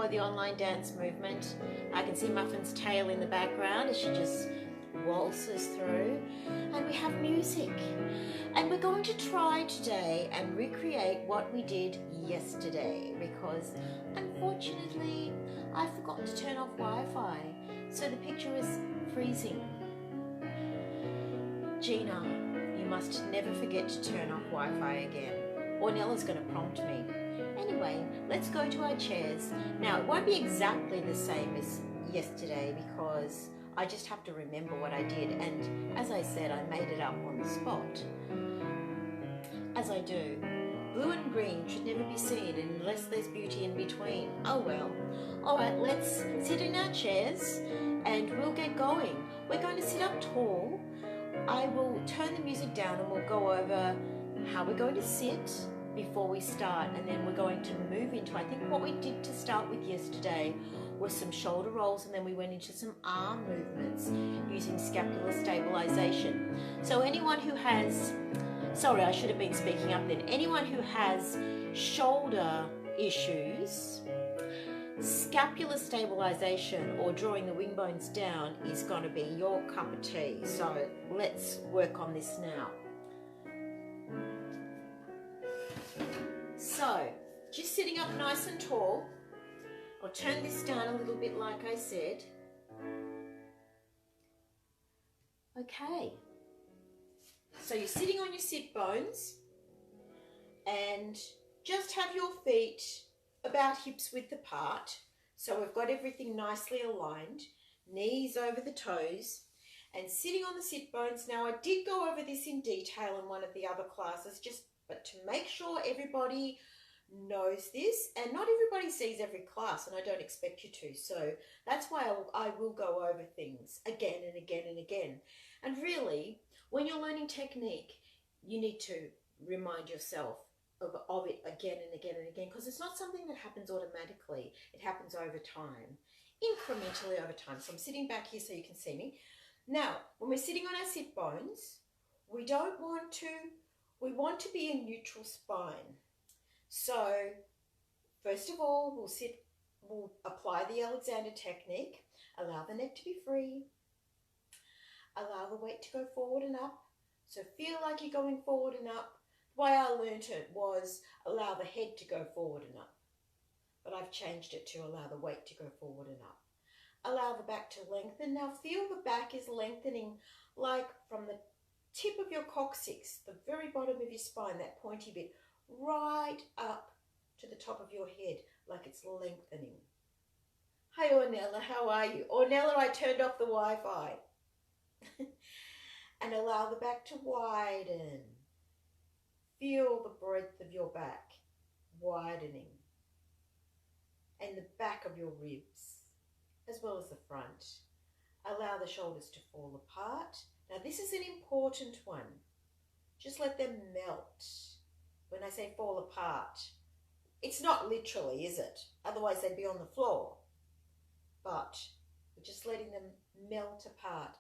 follow the online dance movement. I can see Muffin's tail in the background as she just waltzes through, and we have music, and we're going to try today and recreate what we did yesterday, because unfortunately I forgot to turn off Wi-Fi, so the picture is freezing. Gina, you must never forget to turn off Wi-Fi again, or Nella's going to prompt me. Anyway, let's go to our chairs. Now, it won't be exactly the same as yesterday because I just have to remember what I did, and as I said, I made it up on the spot, as I do. Blue and green should never be seen unless there's beauty in between. Oh well. Alright, let's sit in our chairs and we'll get going. We're going to sit up tall. I will turn the music down and we'll go over how we're going to sit before we start, and then we're going to move into, I think what we did to start with yesterday was some shoulder rolls, and then we went into some arm movements using scapular stabilization. So anyone who has, sorry, I should have been speaking up then, anyone who has shoulder issues, scapular stabilization or drawing the wing bones down is going to be your cup of tea. So let's work on this now. So, just sitting up nice and tall. I'll turn this down a little bit like I said. Okay. So you're sitting on your sit bones and just have your feet about hips width apart. So we've got everything nicely aligned. Knees over the toes and sitting on the sit bones. Now I did go over this in detail in one of the other classes, but to make sure everybody knows this, and not everybody sees every class, and I don't expect you to, so that's why I will go over things again and again and again. And really, when you're learning technique, you need to remind yourself of it again and again and again, because it's not something that happens automatically. It happens over time, incrementally over time. So I'm sitting back here so you can see me. Now, when we're sitting on our sit bones, we want to be in neutral spine. So first of all, we'll apply the Alexander technique, allow the neck to be free, allow the weight to go forward and up. So feel like you're going forward and up. The way I learnt it was allow the head to go forward and up, but I've changed it to allow the weight to go forward and up. Allow the back to lengthen. Now feel the back is lengthening, like from the tip of your coccyx, the very bottom of your spine, that pointy bit, right up to the top of your head, like it's lengthening. Hi Ornella, how are you? Ornella, I turned off the Wi-Fi. And allow the back to widen. Feel the breadth of your back widening, and the back of your ribs, as well as the front. Allow the shoulders to fall apart. Now this is an important one. Just let them melt. When I say fall apart, it's not literally, is it? Otherwise they'd be on the floor. But we're just letting them melt apart.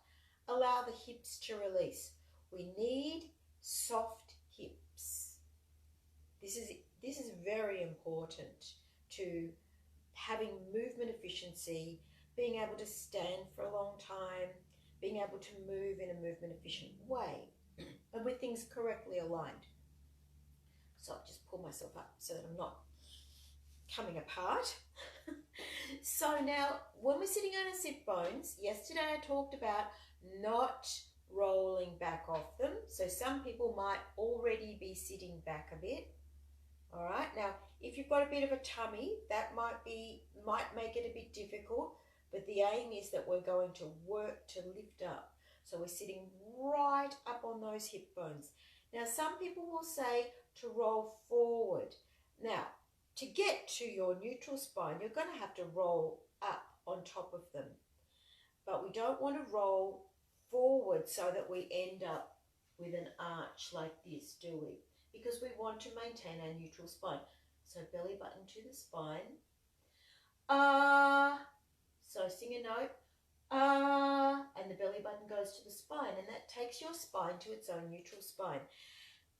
Allow the hips to release. We need soft hips. This is very important to having movement efficiency, being able to stand for a long time, being able to move in a movement efficient way, and with things correctly aligned. So I'll just pull myself up so that I'm not coming apart. So now, when we're sitting on our sit bones, yesterday I talked about not rolling back off them. So some people might already be sitting back a bit. All right, now if you've got a bit of a tummy, that might make it a bit difficult, but the aim is that we're going to work to lift up. So we're sitting right up on those hip bones. Now some people will say to roll forward. Now to get to your neutral spine, you're going to have to roll up on top of them. But we don't want to roll forward so that we end up with an arch like this, do we? Because we want to maintain our neutral spine. So belly button to the spine. So sing a note. And the belly button goes to the spine, and that takes your spine to its own neutral spine.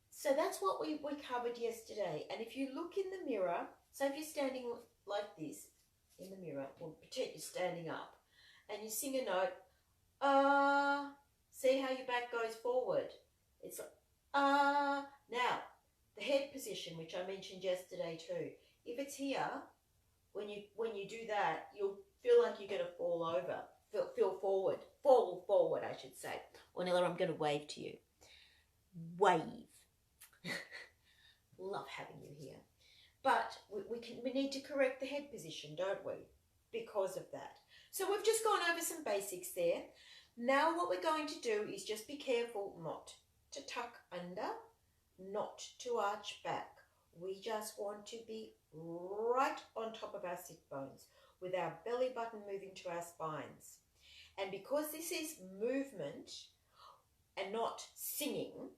So that's what we covered yesterday. And if you look in the mirror, so if you're standing like this, in the mirror, or pretend you're standing up, and you sing a note, ah. See how your back goes forward? It's like, ah. Now, the head position, which I mentioned yesterday too, if it's here, when you do that, you'll feel like you're going to fall over. Fall forward, I should say. Ornella, I'm going to wave to you. Wave. Love having you here. But we need to correct the head position, don't we? Because of that. So we've just gone over some basics there. Now what we're going to do is just be careful not to tuck under, not to arch back. We just want to be right on top of our sit bones with our belly button moving to our spines. And because this is movement and not singing,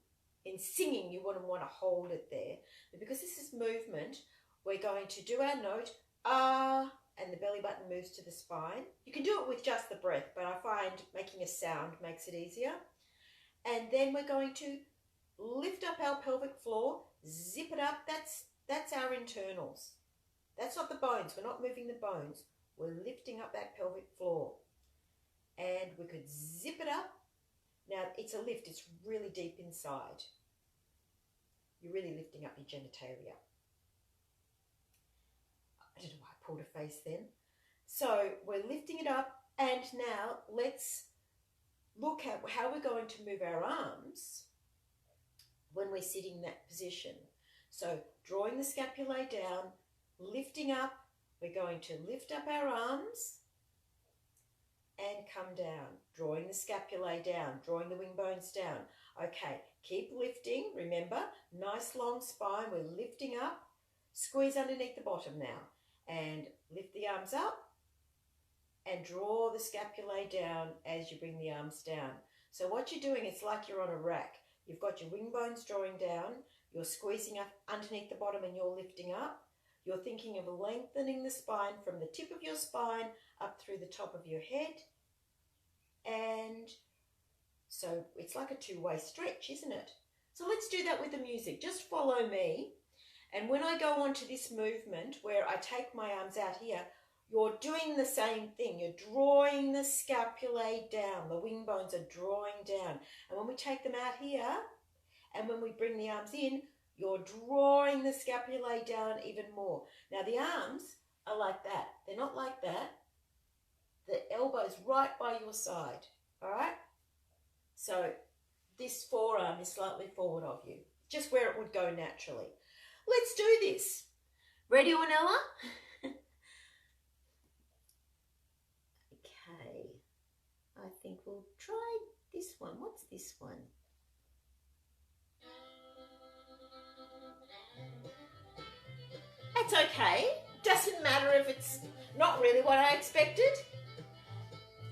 in singing you wouldn't want to hold it there, but because this is movement, we're going to do our note, ah, and the belly button moves to the spine. You can do it with just the breath, but I find making a sound makes it easier. And then we're going to lift up our pelvic floor, zip it up. That's our internals. That's not the bones. We're not moving the bones. We're lifting up that pelvic floor. And we could zip it up. Now, it's a lift. It's really deep inside. You're really lifting up your genitalia. I don't know why I pulled a face then. So we're lifting it up. And now let's look at how we're going to move our arms when we're sitting in that position. So drawing the scapulae down, lifting up. We're going to lift up our arms and come down, drawing the scapulae down, drawing the wing bones down. Okay, keep lifting. Remember, nice long spine. We're lifting up. Squeeze underneath the bottom now and lift the arms up and draw the scapulae down as you bring the arms down. So what you're doing, it's like you're on a rack. You've got your wing bones drawing down, you're squeezing up underneath the bottom and you're lifting up. You're thinking of lengthening the spine from the tip of your spine up through the top of your head. And so it's like a two-way stretch, isn't it? So let's do that with the music. Just follow me. And when I go on to this movement where I take my arms out here, you're doing the same thing. You're drawing the scapulae down. The wing bones are drawing down. And when we take them out here, and when we bring the arms in, you're drawing the scapulae down even more. Now the arms are like that. They're not like that. The elbow's right by your side. All right? So this forearm is slightly forward of you. Just where it would go naturally. Let's do this. Ready, Ornella? Okay. I think we'll try this one. What's this one? That's okay. Doesn't matter if it's not really what I expected.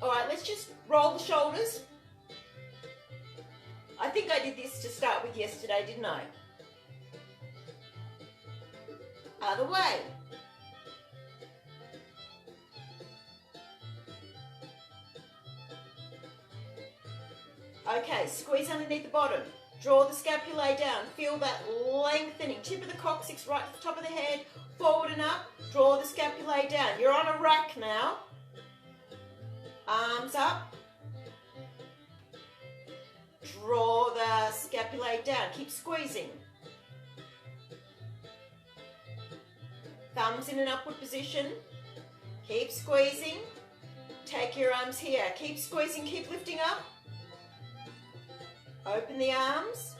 All right, let's just roll the shoulders. I think I did this to start with yesterday, didn't I? Other way. Okay, squeeze underneath the bottom. Draw the scapulae down. Feel that lengthening. Tip of the coccyx right at the top of the head. Forward and up. Draw the scapulae down. You're on a rack now. Arms up. Draw the scapulae down. Keep squeezing. Thumbs in an upward position. Keep squeezing. Take your arms here. Keep squeezing. Keep lifting up. Open the arms.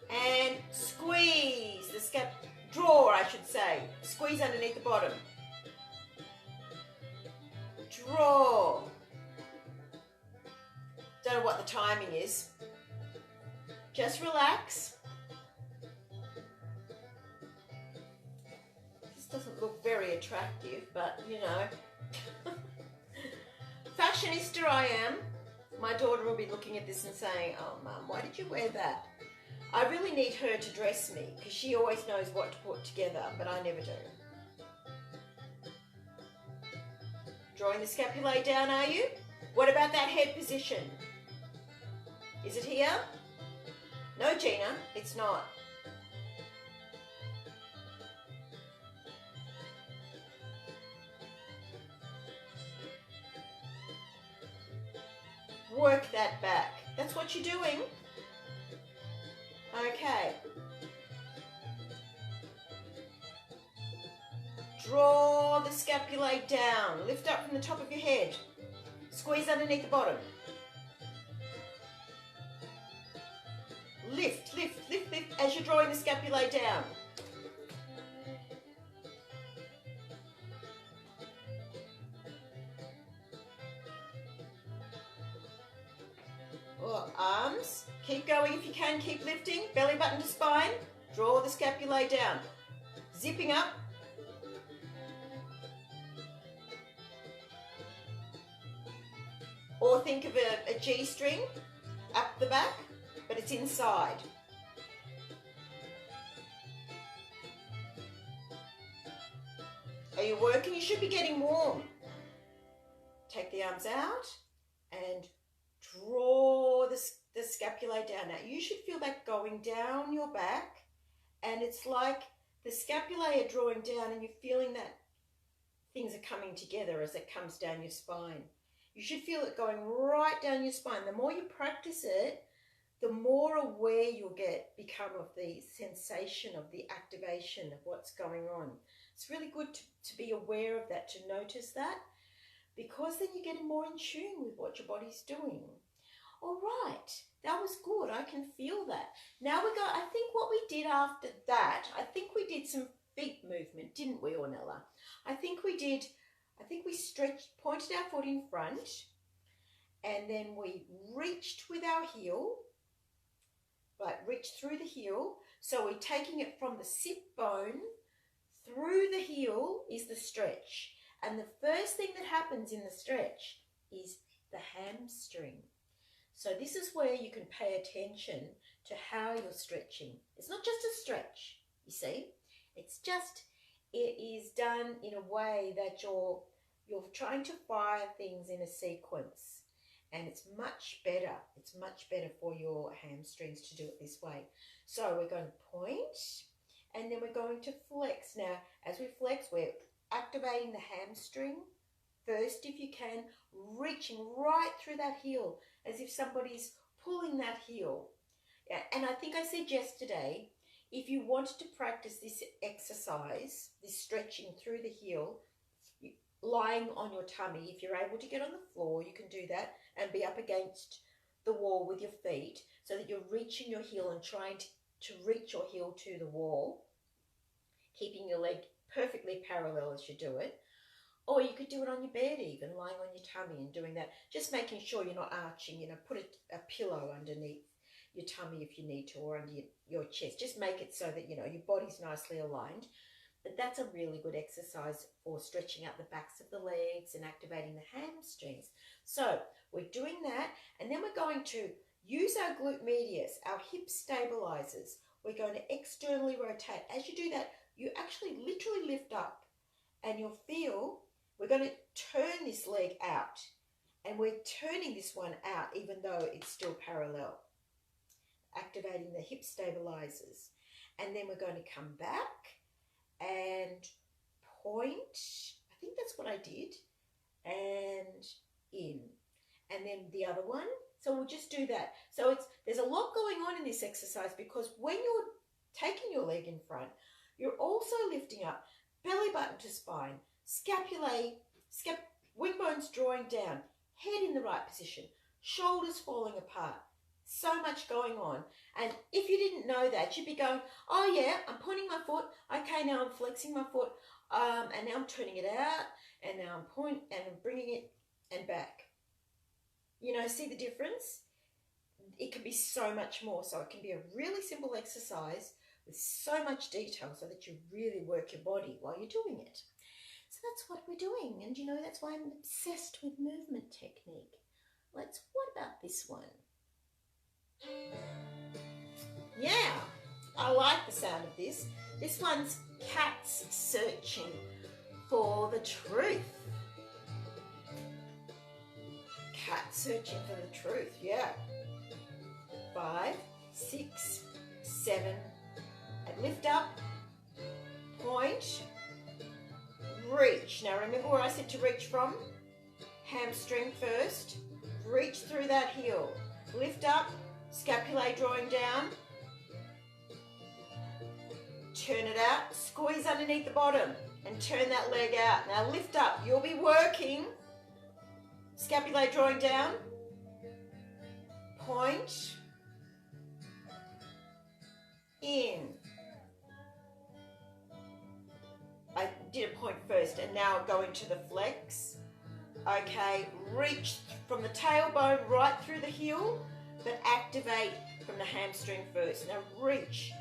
And squeeze the draw, I should say. Squeeze underneath the bottom. Draw. Don't know what the timing is. Just relax. This doesn't look very attractive, but you know. Fashionista I am. My daughter will be looking at this and saying, oh, Mum, why did you wear that? I really need her to dress me because she always knows what to put together, but I never do. Drawing the scapulae down, are you? What about that head position? Is it here? No, Gina, it's not. Work that back. That's what you're doing. Okay. Draw the scapulae down. Lift up from the top of your head. Squeeze underneath the bottom. Lift, lift, lift, lift as you're drawing the scapulae down. Arms, keep going if you can, keep lifting, belly button to spine, draw the scapulae down, zipping up, or think of a G-string up the back, but it's inside. Are you working? You should be getting warm. Take the arms out and draw the scapulae down. Now you should feel that going down your back, and it's like the scapulae are drawing down and you're feeling that things are coming together as it comes down your spine. You should feel it going right down your spine. The more you practice it, the more aware you'll become of the sensation of the activation of what's going on. It's really good to be aware of that, to notice that, because then you're getting more in tune with what your body's doing. All right, that was good. I can feel that. Now I think what we did after that, I think we did some feet movement, didn't we, Ornella? I think we stretched, pointed our foot in front, and then we reached with our heel, reached through the heel. So we're taking it from the sit bone through the heel is the stretch. And the first thing that happens in the stretch is the hamstring. So this is where you can pay attention to how you're stretching. It's not just a stretch, you see. It is done in a way that you're trying to fire things in a sequence. And it's much better. It's much better for your hamstrings to do it this way. So we're going to point, and then we're going to flex. Now, as we flex, we're activating the hamstring first, if you can, reaching right through that heel as if somebody's pulling that heel. Yeah, and I think I said yesterday, if you wanted to practice this exercise, this stretching through the heel, lying on your tummy, if you're able to get on the floor, you can do that and be up against the wall with your feet so that you're reaching your heel and trying to reach your heel to the wall, keeping your leg perfectly parallel as you do it. Or you could do it on your bed even, lying on your tummy and doing that, just making sure you're not arching, put a pillow underneath your tummy if you need to, or under your chest. Just make it so that, your body's nicely aligned. But that's a really good exercise for stretching out the backs of the legs and activating the hamstrings. So we're doing that, and then we're going to use our glute medius, our hip stabilizers. We're going to externally rotate. As you do that, you actually literally lift up, and you'll feel we're going to turn this leg out, and we're turning this one out even though it's still parallel, activating the hip stabilizers. And then we're going to come back and point. I think that's what I did. And in. And then the other one. So we'll just do that. So there's a lot going on in this exercise, because when you're taking your leg in front, you're also lifting up belly button to spine, scapulae, wing bones drawing down, head in the right position, shoulders falling apart. So much going on. And if you didn't know that, you'd be going, oh yeah, I'm pointing my foot. Okay, now I'm flexing my foot. And now I'm turning it out. And now I'm pointing and I'm bringing it and back. See the difference? It can be so much more. So it can be a really simple exercise with so much detail so that you really work your body while you're doing it. So that's what we're doing. And that's why I'm obsessed with movement technique. What about this one? Yeah, I like the sound of this. This one's cats searching for the truth. Cats searching for the truth, yeah. 5, 6, 7, and lift up, point, reach. Now remember where I said to reach from? Hamstring first, reach through that heel. Lift up, scapulae drawing down. Turn it out, squeeze underneath the bottom and turn that leg out. Now lift up, you'll be working. Scapulae drawing down. Point. In. I did a point first and now go into the flex. Okay, reach from the tailbone right through the heel, but activate from the hamstring first. Now reach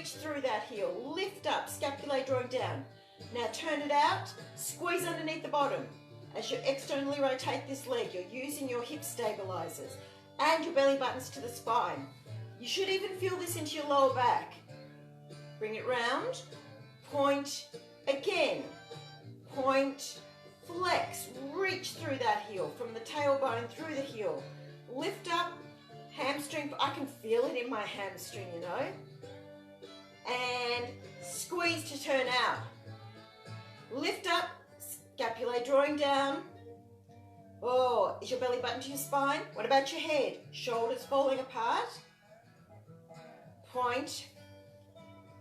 through that heel, lift up, scapulae drawing down. Now turn it out, squeeze underneath the bottom. As you externally rotate this leg, you're using your hip stabilizers and your belly buttons to the spine. You should even feel this into your lower back. Bring it round, point again, point, flex, reach through that heel, from the tailbone through the heel. Lift up, hamstring, I can feel it in my hamstring, you know. And squeeze to turn out. Lift up, scapulae drawing down. Oh, is your belly button to your spine? What about your head? Shoulders falling apart. Point.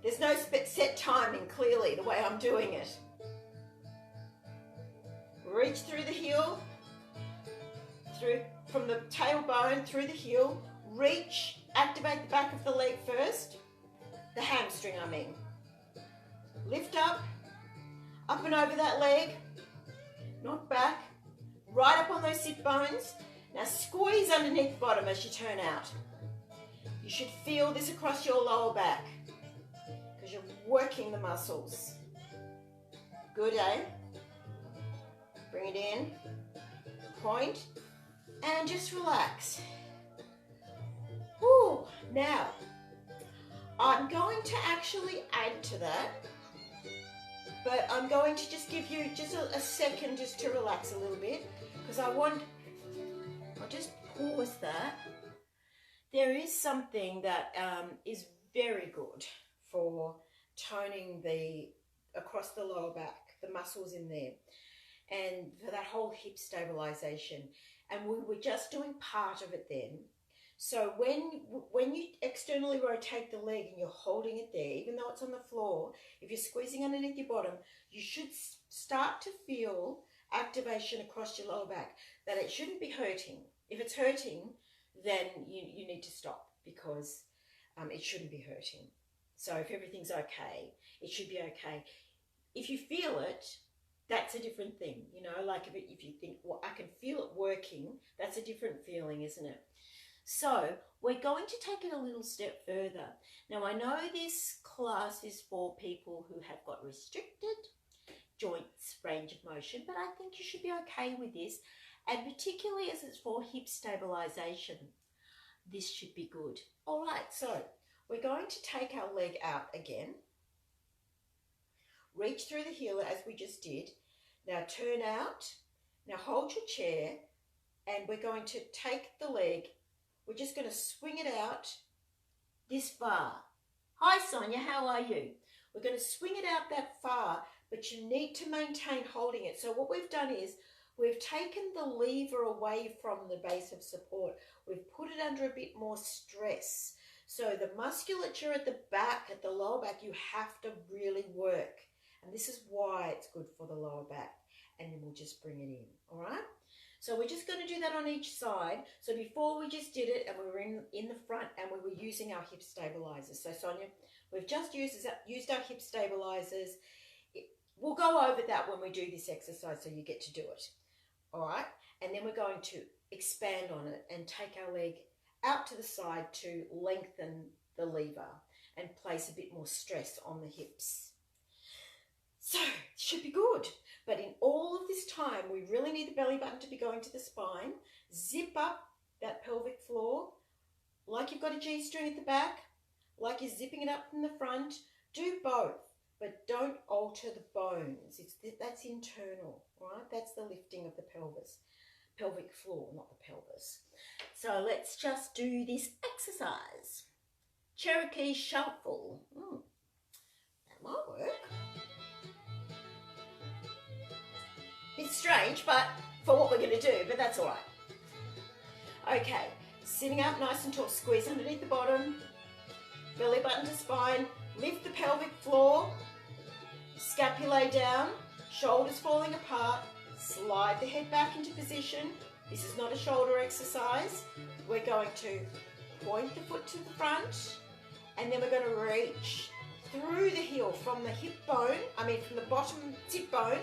There's no set timing, clearly, the way I'm doing it. Reach through the heel, from the tailbone through the heel. Reach, activate the back of the leg first. The hamstring, I mean. Lift up and over that leg. Knock back, right up on those sit bones. Now squeeze underneath the bottom as you turn out. You should feel this across your lower back because you're working the muscles. Good, eh? Bring it in, point, and just relax. Woo. Now, I'm going to actually add to that, but I'm going to just give you just a second just to relax a little bit because I'll just pause that. There is something that is very good for toning across the lower back, the muscles in there, and for that whole hip stabilization. And we were just doing part of it then. So when you externally rotate the leg and you're holding it there, even though it's on the floor, if you're squeezing underneath your bottom, you should start to feel activation across your lower back, that it shouldn't be hurting. If it's hurting, then you need to stop because it shouldn't be hurting. So if everything's okay, it should be okay. If you feel it, that's a different thing, you know, like if you think, well, I can feel it working, that's a different feeling, isn't it? So we're going to take it a little step further. Now I know this class is for people who have got restricted joints, range of motion, but I think you should be okay with this, and particularly as it's for hip stabilization, this should be good. All right, so we're going to take our leg out again, reach through the heel as we just did. Now turn out, now hold your chair, and we're going to take the leg, we're just going to swing it out this far. Hi Sonia, how are you? We're going to swing it out that far, but you need to maintain holding it. So what we've done is we've taken the lever away from the base of support. We've put it under a bit more stress. So the musculature at the back, at the lower back, you have to really work. And this is why it's good for the lower back. And then we'll just bring it in, all right? So we're just going to do that on each side. So before we just did it and we were in the front and we were using our hip stabilizers. So Sonia, we've just used our hip stabilizers. We'll go over that when we do this exercise so you get to do it, all right? And then we're going to expand on it and take our leg out to the side to lengthen the lever and place a bit more stress on the hips. So it should be good. But in all of this time, we really need the belly button to be going to the spine. Zip up that pelvic floor like you've got a G-string at the back, like you're zipping it up from the front. Do both, but don't alter the bones. That's internal, right? That's the lifting of the pelvis. Pelvic floor, not the pelvis. So let's just do this exercise. Cherokee shuffle. That might work. It's strange, but for what we're going to do, but that's all right. Okay, sitting up nice and tall, squeeze underneath the bottom, belly button to spine, lift the pelvic floor, scapulae down, shoulders falling apart, slide the head back into position. This is not a shoulder exercise. We're going to point the foot to the front, and then we're going to reach through the heel from the hip bone, from the bottom sit bone,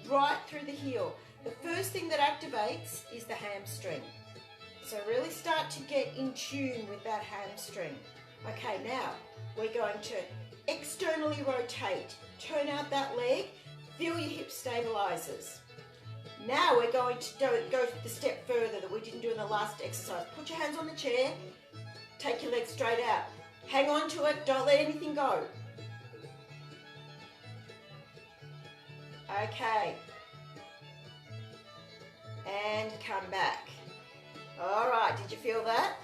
right through the heel. The first thing that activates is the hamstring. So really start to get in tune with that hamstring. Okay, now we're going to externally rotate. Turn out that leg, feel your hip stabilizers. Now we're going to go the step further that we didn't do in the last exercise. Put your hands on the chair, take your legs straight out. Hang on to it, don't let anything go. Okay. And come back. All right, did you feel that?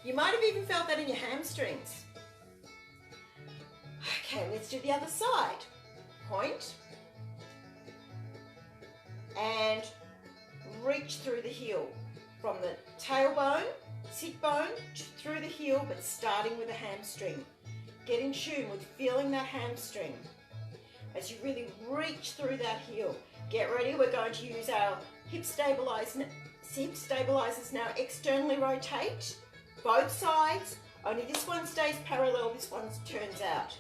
You might have even felt that in your hamstrings. Okay, let's do the other side. Point. And reach through the heel. From the tailbone, sit bone, through the heel, but starting with the hamstring. Get in tune with feeling that hamstring as you really reach through that heel. Get ready, we're going to use our hip stabilizers now. Externally rotate, both sides, only this one stays parallel, this one turns out.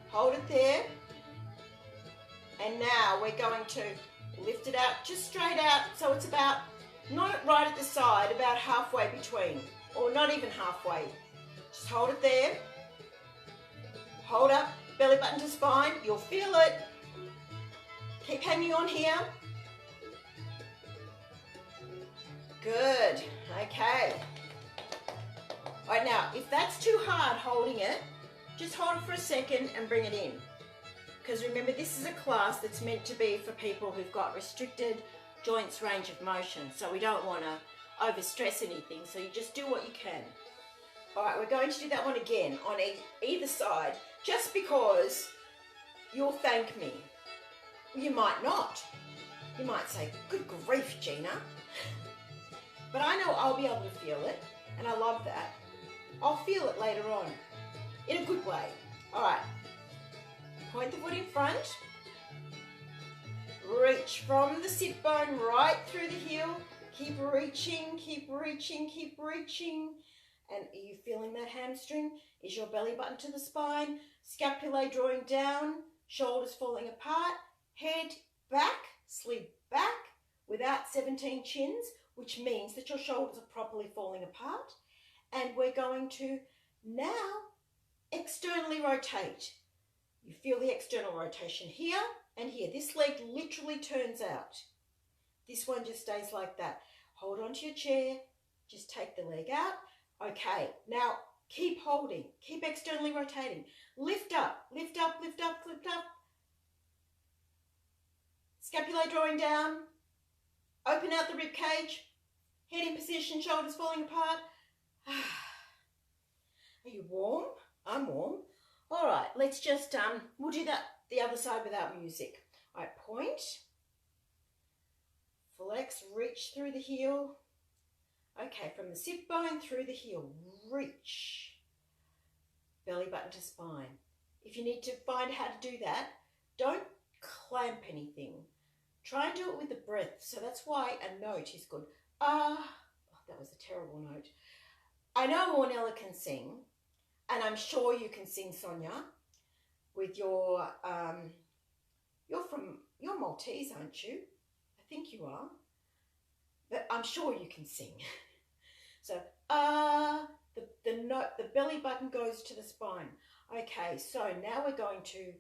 Hold it there, and now we're going to lift it out, just straight out, so it's about, not right at the side, about halfway between, or not even halfway. Just hold it there, hold up, belly button to spine, you'll feel it. Keep hanging on here. Good, okay. All right, now, if that's too hard holding it, just hold it for a second and bring it in. Because remember, this is a class that's meant to be for people who've got restricted joints range of motion. So we don't want to overstress anything, so you just do what you can. All right, we're going to do that one again on either side, just because you'll thank me. You might not. You might say, good grief, Gina. But I know I'll be able to feel it, and I love that. I'll feel it later on, in a good way. All right, point the foot in front, reach from the sit bone right through the heel, keep reaching, keep reaching, keep reaching. And are you feeling that hamstring? Is your belly button to the spine, scapulae drawing down, shoulders falling apart, head back, slid back without 17 chins, which means that your shoulders are properly falling apart. And we're going to now externally rotate. You feel the external rotation here and here. This leg literally turns out. This one just stays like that. Hold on to your chair, just take the leg out. Okay, now keep holding, keep externally rotating. Lift up, lift up, lift up, lift up. Scapulae drawing down. Open out the rib cage. Head in position, shoulders falling apart. Are you warm? I'm warm. All right, let's just, we'll do that the other side without music. All right, point. Flex, reach through the heel. Okay, from the sit bone through the heel, reach. Belly button to spine. If you need to find how to do that, don't clamp anything. Try and do it with the breath. So that's why a note is good. Oh, that was a terrible note. I know Ornella can sing, and I'm sure you can sing, Sonia, with your, you're Maltese, aren't you? I think you are. But I'm sure you can sing. So, the note, the belly button goes to the spine. Okay, so now we're going to,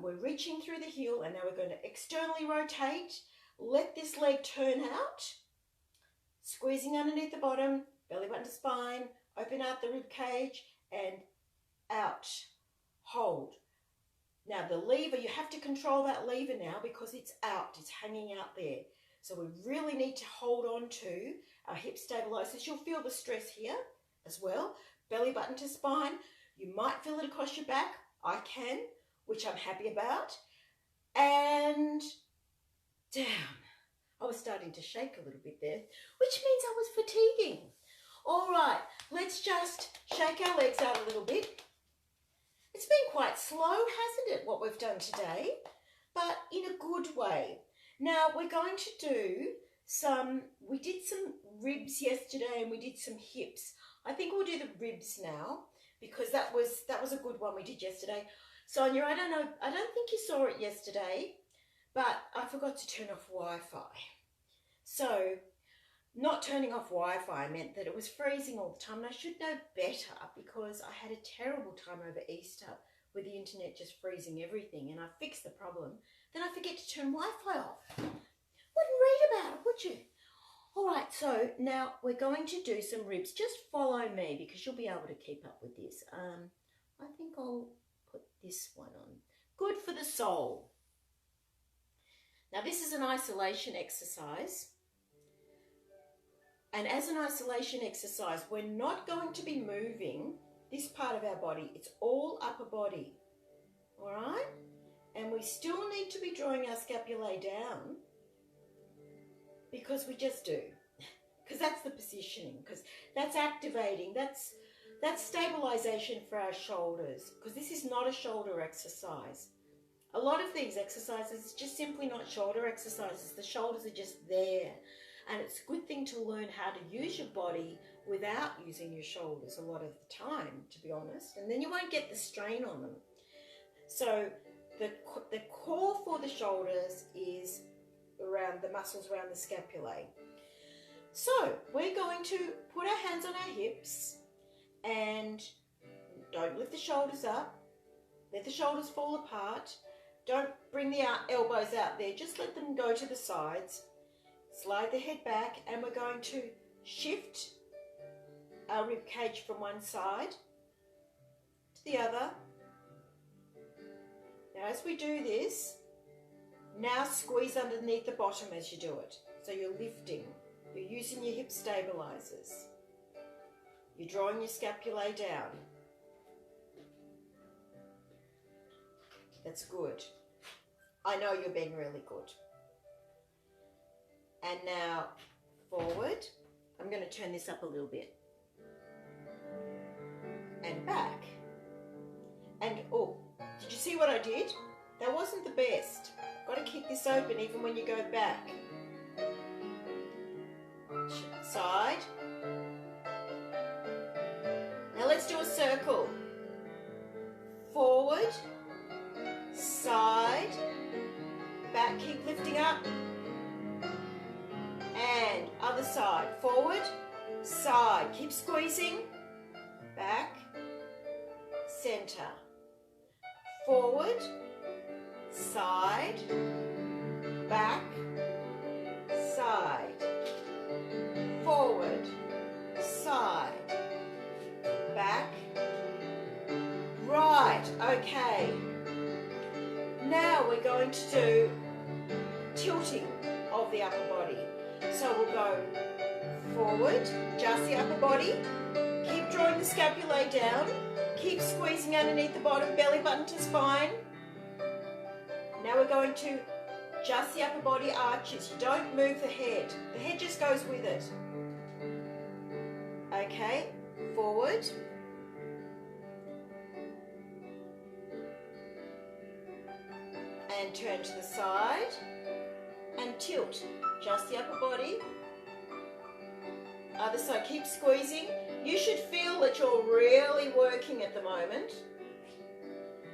we're reaching through the heel, and now we're going to externally rotate. Let this leg turn out, squeezing underneath the bottom, belly button to spine, open out the rib cage, and out. Hold. Now the lever, you have to control that lever now because it's out, it's hanging out there. So we really need to hold on to our hip stabilizers. You'll feel the stress here as well. Belly button to spine. You might feel it across your back. I can, which I'm happy about. And down. I was starting to shake a little bit there, which means I was fatiguing. All right, let's just shake our legs out a little bit. It's been quite slow, hasn't it, what we've done today? But in a good way. Now we're going to do we did some ribs yesterday and we did some hips. I think we'll do the ribs now because that was a good one we did yesterday. Sonia, I don't think you saw it yesterday, but I forgot to turn off Wi-Fi. So not turning off Wi-Fi meant that it was freezing all the time, and I should know better because I had a terrible time over Easter with the internet just freezing everything, and I fixed the problem. Then I forget to turn Wi-Fi off. Wouldn't read about it, would you? All right, so now we're going to do some ribs. Just follow me because you'll be able to keep up with this. I think I'll put this one on. Good for the soul. Now this is an isolation exercise. And as an isolation exercise, we're not going to be moving this part of our body. It's all upper body, all right? And we still need to be drawing our scapulae down because we just do. Because that's the positioning, because that's activating, that's stabilization for our shoulders, because this is not a shoulder exercise. A lot of these exercises is just simply not shoulder exercises. The shoulders are just there. And it's a good thing to learn how to use your body without using your shoulders a lot of the time, to be honest. And then you won't get the strain on them. So the core for the shoulders is around the muscles around the scapulae. So we're going to put our hands on our hips and don't lift the shoulders up. Let the shoulders fall apart. Don't bring the elbows out there. Just let them go to the sides. Slide the head back, and we're going to shift our rib cage from one side to the other. Now as we do this, now squeeze underneath the bottom as you do it. So you're lifting, you're using your hip stabilizers. You're drawing your scapulae down. That's good. I know you're being really good. And now forward. I'm going to turn this up a little bit. And back. And oh, did you see what I did? That wasn't the best. Got to keep this open even when you go back. Side. Now let's do a circle. Forward, side, back, keep lifting up. And other side, forward, side, keep squeezing, back, center, forward, side, back, side, forward, side, back, right, okay. Now we're going to do tilting of the upper body. So we'll go forward, just the upper body, keep drawing the scapulae down, keep squeezing underneath the bottom, belly button to spine. Now we're going to just the upper body arches. You don't move the head just goes with it. Okay, forward. And turn to the side and tilt. Just the upper body. Other side, keep squeezing. You should feel that you're really working at the moment.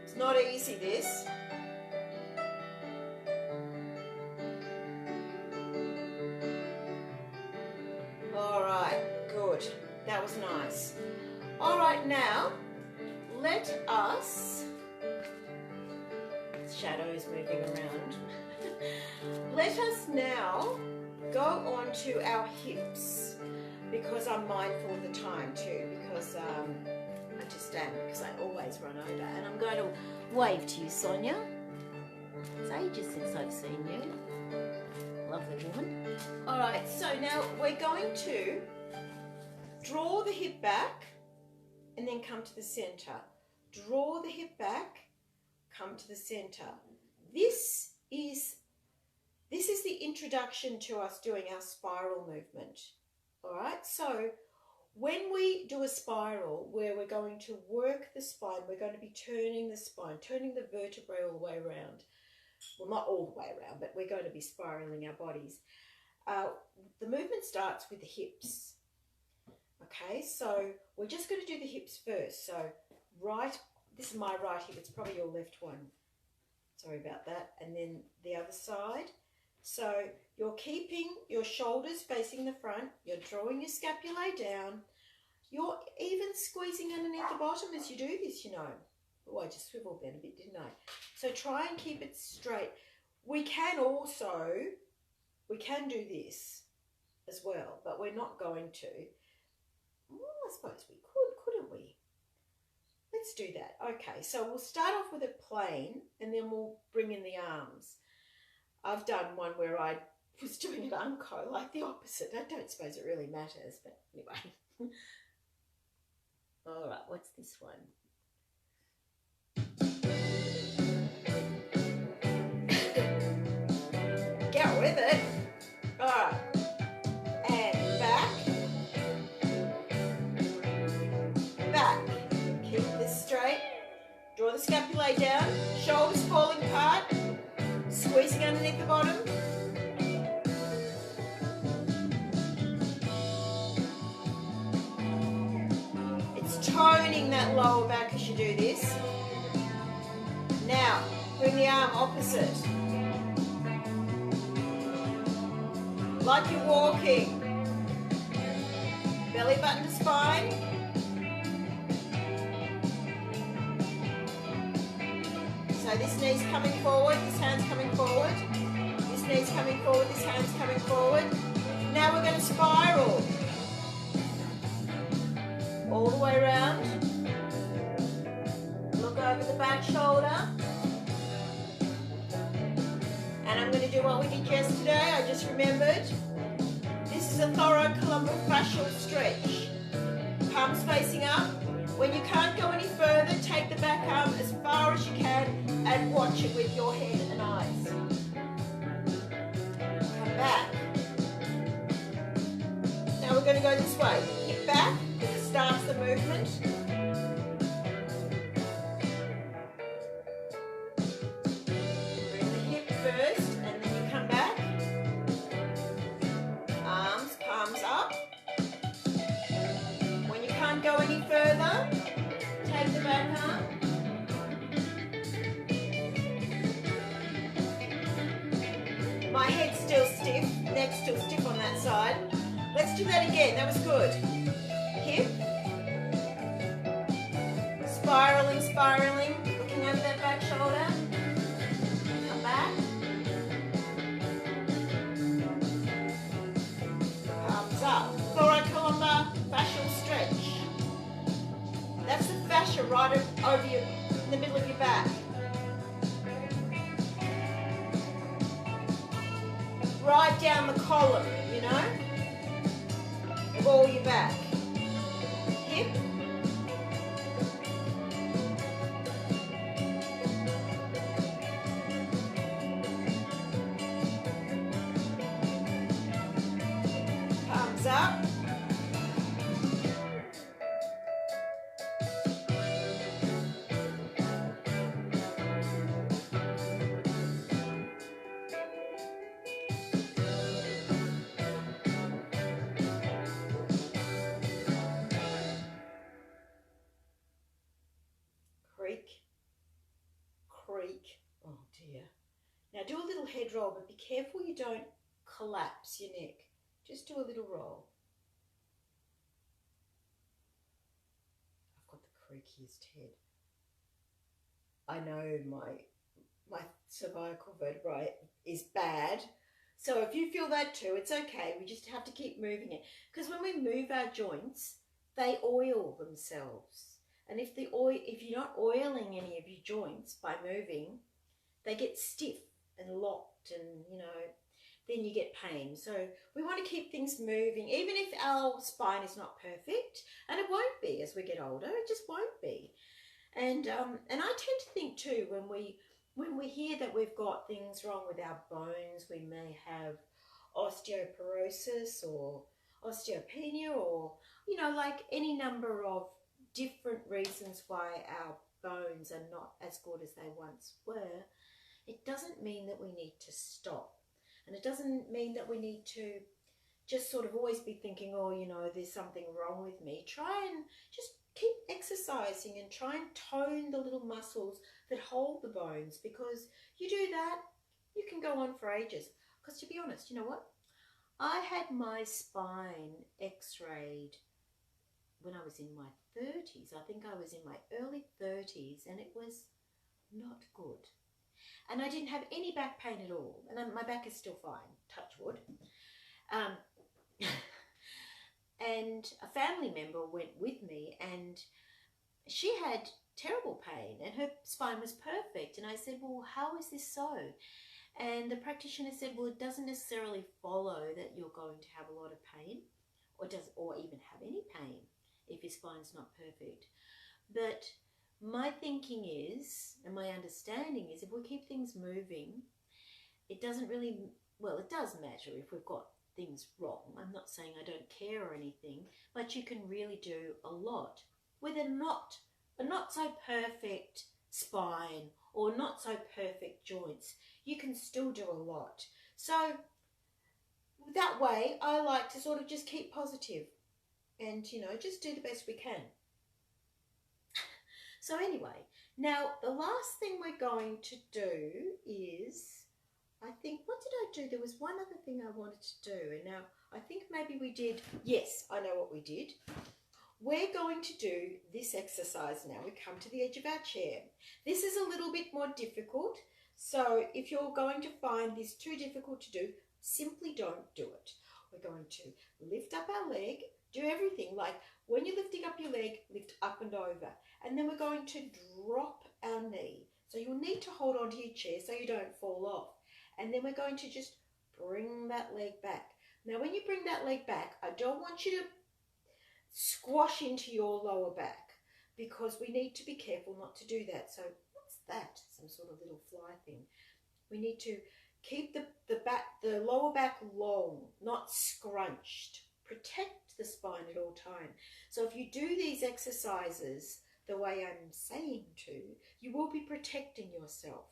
It's not easy, this. All right, good. That was nice. All right, now let us, shadows moving around. Let us now go on to our hips, because I'm mindful of the time too, because I just am, because I always run over. And I'm going to wave to you, Sonia. It's ages since I've seen you. Lovely woman. All right, so now we're going to draw the hip back and then come to the center. Draw the hip back, come to the center. This is the introduction to us doing our spiral movement. All right, so When we do a spiral where we're going to work the spine, we're going to be turning the spine, turning the vertebrae all the way around. Well, not all the way around, but we're going to be spiraling our bodies. The movement starts with the hips. Okay, so we're just going to do the hips first. So this is my right hip, it's probably your left one. Sorry about that. And then the other side. So you're keeping your shoulders facing the front, you're drawing your scapulae down, you're even squeezing underneath the bottom as you do this, you know. Oh, I just swiveled then a bit, didn't I? So try and keep it straight. We can do this as well, but we're not going to. Well, I suppose we could, couldn't we? Let's do that. Okay, so we'll start off with a plane and then we'll bring in the arms. I've done one where I was doing an unco, like the opposite. I don't suppose it really matters, but anyway. All right, what's this one? Get with it. All right. And back. Back. Keep this straight. Draw the scapulae down. Shoulders falling apart. Squeezing underneath the bottom. It's toning that lower back as you do this. Now, bring the arm opposite. Like you're walking. Belly button to spine. So this knee's coming forward, this hand's coming forward. This knee's coming forward, this hand's coming forward. Now we're going to spiral. All the way around. Look over the back shoulder. And I'm going to do what we did yesterday, I just remembered. This is a thoracolumbar stretch. Palms facing up. When you can't go any further, take the back arm as far as you can and watch it with your head and eyes. Come back. Now we're going to go this way. Hip back, because it starts the movement. Bring the hip first, and then you come back. Arms, palms up. When you can't go any further, take the back arm. My head's still stiff, neck's still stiff on that side. Let's do that again, that was good. Hip. Spiraling, spiraling, looking over that back shoulder. Come back. Palms up. Thoracolumbar fascial stretch. That's the fascia right over your, in the middle of your back. Right down the column, you know, of all your back. Hip. Palms up. Creak. Oh dear. Now do a little head roll, but be careful you don't collapse your neck. Just do a little roll. I've got the creakiest head. I know my cervical vertebrae is bad. So if you feel that too, it's okay. We just have to keep moving it. Because when we move our joints, they oil themselves. And if you're not oiling any of your joints by moving, they get stiff and locked and, you know, then you get pain. So we want to keep things moving, even if our spine is not perfect, and it won't be as we get older, it just won't be. And I tend to think too, when we hear that we've got things wrong with our bones, we may have osteoporosis or osteopenia, or, you know, like any number of different reasons why our bones are not as good as they once were, it doesn't mean that we need to stop. And it doesn't mean that we need to just sort of always be thinking, oh, you know, there's something wrong with me. Try and just keep exercising and try and tone the little muscles that hold the bones, because you do that, you can go on for ages. Because to be honest, you know what? I had my spine x-rayed when I was in my 30s. I think I was in my early 30s, and it was not good. And I didn't have any back pain at all. And my back is still fine, touch wood. And a family member went with me, and she had terrible pain and her spine was perfect. And I said, well, how is this so? And the practitioner said, well, it doesn't necessarily follow that you're going to have a lot of pain, or even have any pain if your spine's not perfect. But my thinking is, and my understanding is, if we keep things moving, it doesn't really, well, it does matter if we've got things wrong. I'm not saying I don't care or anything, but you can really do a lot with a not so perfect spine or not so perfect joints. You can still do a lot. So that way, I like to sort of just keep positive and, you know, just do the best we can. So anyway, now the last thing we're going to do is, I think, what did I do? There was one other thing I wanted to do, and now I think maybe we did. Yes, I know what we did. We're going to do this exercise now. We come to the edge of our chair. This is a little bit more difficult, so if you're going to find this too difficult to do, simply don't do it. We're going to lift up our leg, do everything like when you're lifting up your leg, lift up and over, and then we're going to drop our knee. So you'll need to hold onto your chair so you don't fall off. And then we're going to just bring that leg back. Now, when you bring that leg back, I don't want you to squash into your lower back, because we need to be careful not to do that. So what's that? Some sort of little fly thing. We need to keep the lower back long, not scrunched. Protect the spine at all time. So if you do these exercises the way I'm saying to, you will be protecting yourself.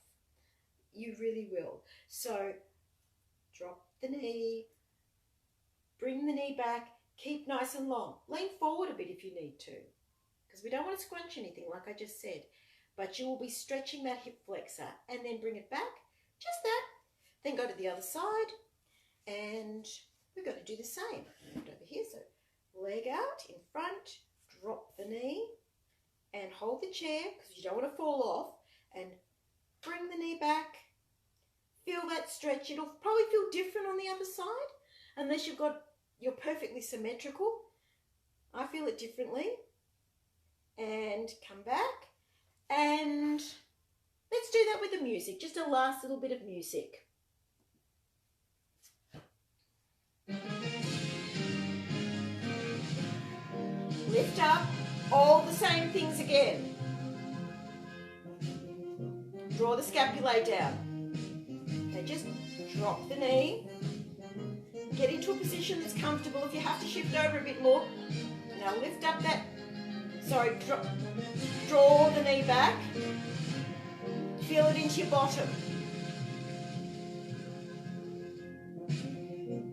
You really will. So drop the knee, bring the knee back, keep nice and long. Lean forward a bit if you need to, because we don't want to scrunch anything like I just said. But you will be stretching that hip flexor, and then bring it back, just that. Then go to the other side, and we're going to do the same. Put over here, so leg out in front, drop the knee, and hold the chair, because you don't want to fall off, and bring the knee back. Feel that stretch. It'll probably feel different on the other side, unless you're perfectly symmetrical. I feel it differently. And come back, and let's do that with the music, just a last little bit of music. Lift up, all the same things again. Draw the scapulae down. Okay, just drop the knee. Get into a position that's comfortable. If you have to shift over a bit more, now lift up that, draw the knee back. Feel it into your bottom.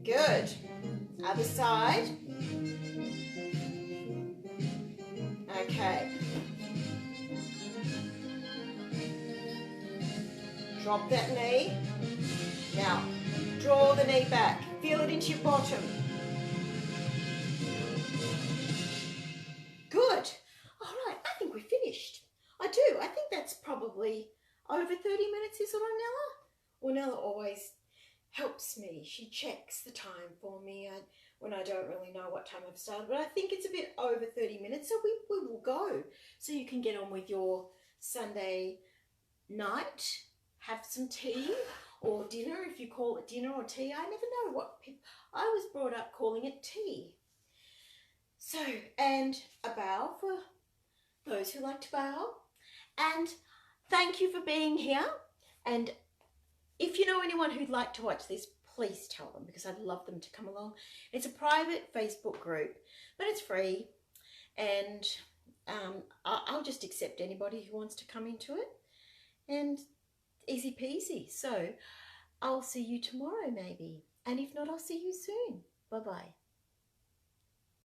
Good. Other side. Okay. Drop that knee. Now, draw the knee back. Feel it into your bottom. Good. All right, I think we're finished. I do. I think that's probably over 30 minutes, is it, on Nella? Well, Nella always helps me. She checks the time for me when I don't really know what time I've started, but I think it's a bit over 30 minutes, so we will go. So you can get on with your Sunday night, have some tea or dinner, if you call it dinner or tea. I never know what people, I was brought up calling it tea. So, and a bow for those who like to bow. And thank you for being here. And if you know anyone who'd like to watch this, please tell them, because I'd love them to come along. It's a private Facebook group, but it's free, and I'll just accept anybody who wants to come into it, and easy peasy. So I'll see you tomorrow maybe, and if not, I'll see you soon. Bye-bye.